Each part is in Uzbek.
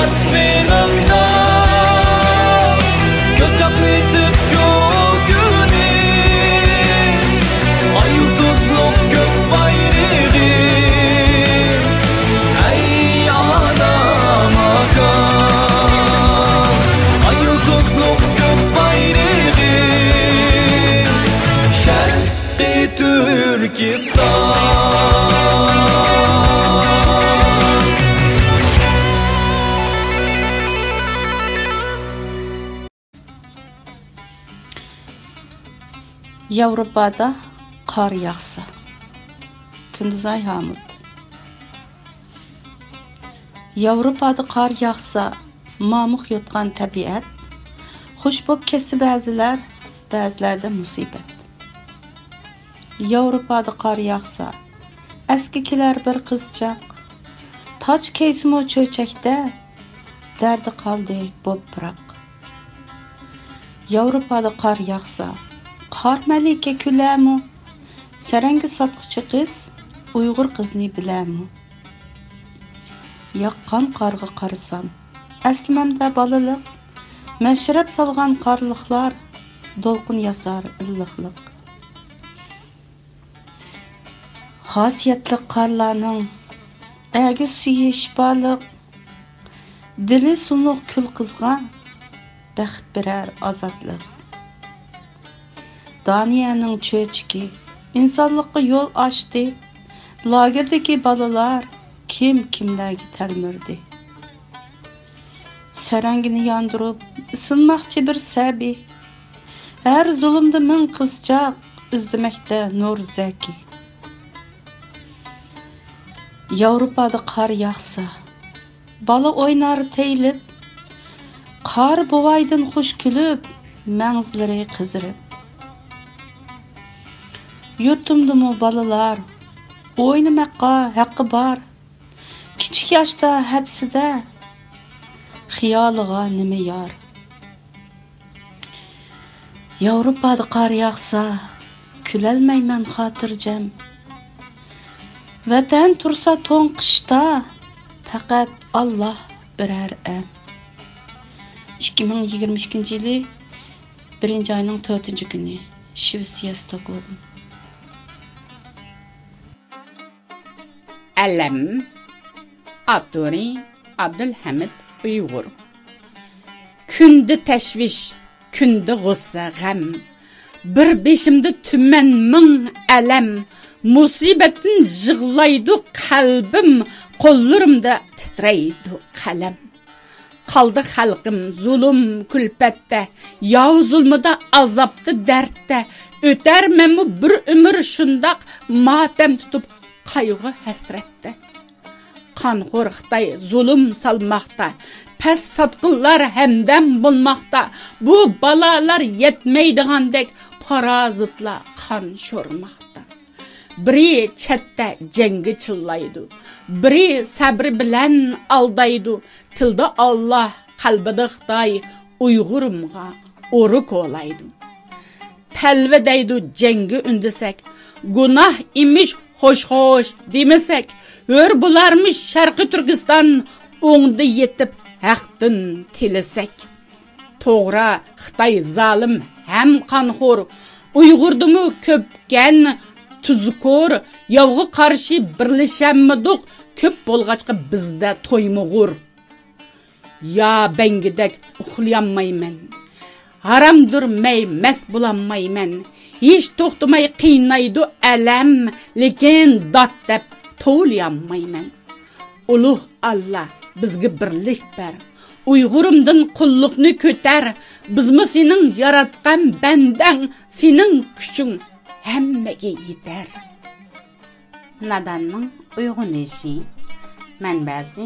asmenimda göz çaplayıp şu günü ay yıldızlık gök bayrağı ey anam akan ay yıldızlık gök bayrağı Şerqi Türkistan Yevropada qar yağsa. Kunduzay Hamid. Yevropada qar yağsa, mamıq yotqan təbiət, xoş bob kesi bəzilər, bəzilərdə musibət. Yevropada qar yağsa, əskikilər bir qızcaq, tac keysimo çöçəkdə, dərdi qaldı bob bıraq. Yevropada qar yağsa, Qar Malika küləmu, sərəngi satqıcı qız, Uyğur qızını biləmu. Yaqqan qarğı qarısam, əsliməmdə balılıq, məşrəb salğan qarlıqlar, dolqun yasar illiqlıq. Xasiyyətli qarlarının, əgi suyu şibalıq, dili sunuq kül qızğa, bəxt birər azadlıq. Daniyanın çöçki, insanlıqqa yol açdı. Lagirdeki balalar kim kimlərgi təlmirdi. Sərəngini yandırıb, ısınmaqçı bir səbi. Hər zulümdə min qızcaq, izleməkdə nur zəki. Yevropada qar yağsa, bala oynar teylib, qar bovaydın xoş külüb, mənzləri qızırıb. Yurtumda mı balalar, oynamakka hakkı var. Küçük yaşta hepside, xiyalığa nime yar. Yevropada qar yağsa, külelmeymen xatırcam. Vatan tursa ton qışta, faqat Allah birer em. 2022 yılı 1. ayının 4. günü, Şivsiya Stockholm. Ələm Abduri Abdülhamid Uyğur Kündü təşviş, kündüğussə ғəm Bir beşimdə tümən min ələm Musibətin jığlaydı qalbim Qollarımda titrəydi qələm Qaldı xalqım zulüm külpətdə Yav zulmüdə azapdı dərddə Ötərməmi bir ömür şundaq Matəm tutub Qaygı həsrətdə Qanxor Xitay zulüm salmaqda Pəs satqınlar həmdəm bulmaqda Bu balalar yetmeydiğandək Parazitla qan şormaqda Biri çətdə cəngi çıllaydı Biri səbri bilən aldaydı Tildə Allah qalbida Xitay Uyğurumğa oruk olaydı Təlvə dəydi cəngi ündüsək Günah imiş hoş demesek, hör bularmış Şərqi Türkistan oңды yetip haqdın tilesek. Toğra Xitay zalim hem qanxor, Uyğurdumu köpkən tuzukor, Yavğı qarşı birleşəmmidik, köp bolğaçqa bizdə toymuğur. Ya bəngidək uxlayanmayman, haramdır məy məst bulanmayman, Hiç toxtumay qiynaydı ələm, lekin dat dəb to'layanmayman. Uluq Allah bizga birlik ber. Uyğurumdan qulluqni ko'tar. Bizmi sening yaratgan bandang, sening kuching hammaga yetar. Nadanning uyg'unishi, manbasi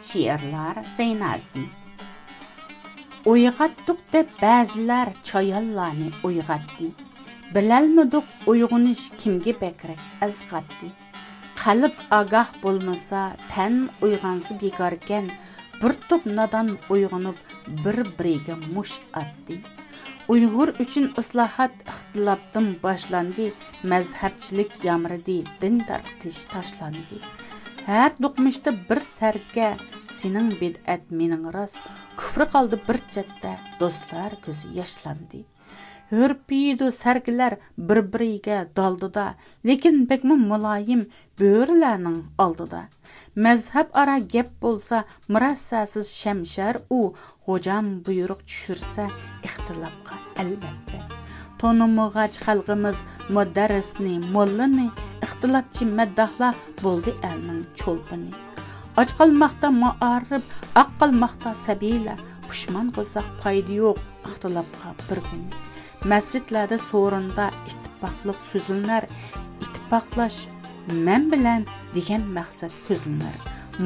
she'rlar Zeynasi. Uyg'atdik deb ba'zilar choyallarni uyg'atdi. Biləlmədik uyg'unish kimga bakrak azqatdi. Qalb agah bo'lmasa, tan uyg'onsi bekorkan, bir to'p nadan uyg'onib bir-biriga mush atdi. Uyg'ur uchun islohot ixtilofdan boshlandi, mazhabchilik yamridi, din tarqitish tashlandi. Her doqmishda bir sarga sening bid'at mening ras. Küfrü qaldı bir chatda dostlar ko'zi yoshlandı. Hörpiydi sargilar bir-biriga daldida, lekin bekmi muloyim bo'rilarning oldida. Mazhab ara gap bo'lsa, murassasiz shamshar u xo'jam buyruq tushirsa ixtilofga albatta. Tonumog'ach xalqimiz mudarrisni, mollani, ixtilofchi maddahlar bo'ldi elning cho'lpini. Och qalmoqda muarrib, aq qalmoqda sabila, pushmon qilsaq foyda yo'q ixtilofga bir kun. Masjidlarda so'rinda ittifoqlik so'zlinar, ittifoqlash men bilan degan maqsad ko'zlinar.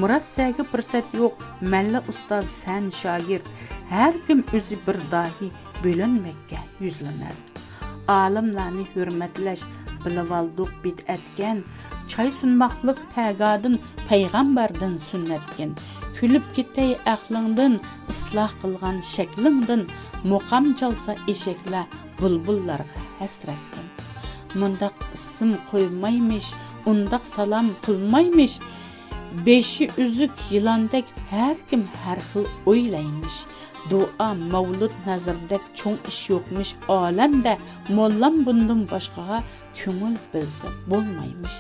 Murassaga fursat yo'q, malla ustoz san shoir, har kim o'zi bir dahi bo'linmakka yuzlanar. Alimlarni hurmatlash bilavalduq bid'atgan, choy sunmoqlik tagadin payg'ambardan sunnatgan. Kulib ketay aqlingdan, isloh qilgan shaklingdan, muqam chalsa eshaklar bulbullarga hasratdan. Mundaq ism qo'ymaymish, undaq salom qilmaymish. Beshi uzuk yılandek her kim her xil o'ylaymish. Dua, mavlud nazardek cho'ng ish yo'qmish olamda, mollam bundan boshqaga ko'ngil bilsa bo'lmaymish.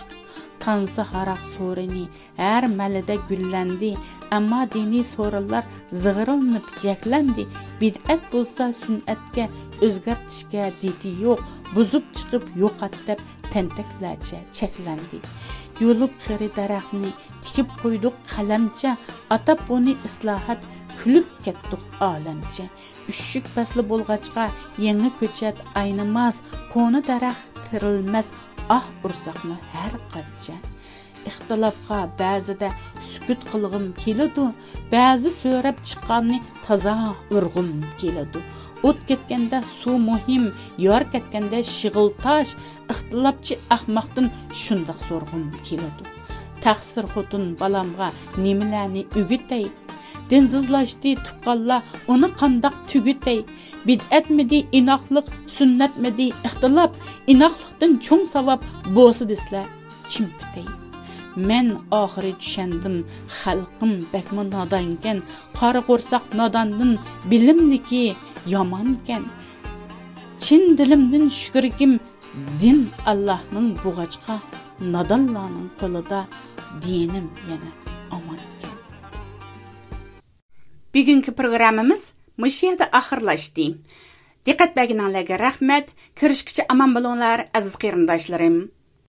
Tansa haraq so'rini her malida gullandi, ammo diniy so'rinlar zig'irilib yaklandi. Bid'at bo'lsa sunnatga o'zgartishga didi yo'q, buzib chiqib yo'qotib tentaklarcha cheklandi. Yo'lib xiri daraxtni tikib qo'ydik qalamcha, atab buni islohot kulib ketdik olamcha. Ushuk pasli bo'lg'achqa yangi ko'chat aynimas, qo'ni daraxt tirilmas, ursaqni har qancha. Ixtilofga ba'zida sukut qilg'im keladi, ba'zi so'rab chiqqanni toza urg'im keladi. O't ketganda suv muhim, yor ketganda shig'il tosh, ixtilofchi ahmoqdan shundoq so'rg'im keladi. Taqsir xotun balamga nimalarni o'gitay, densizlashdi tuqqanlar uni qandoq tugitay. Bid'atmidi inoqlik, sunnatmidi ixtilof, inoqlikdan cho'ng savob bo'lsa deslar chimpitay. Men oxiri tushandim, xalqim bakmi nodonkan, qora qo'rsoq nodondan bilimliki yomonkan. Chin dilimdan shukrkim din Allohning bug'achqa, nodonlarning qo'lida dinim yana omonkan. Bugungi programmamiz mush yerda oxirlashdi. Diqqat berganinglarga rahmat. Ko'rishguncha omon bo'linglar aziz qarindoshlarim.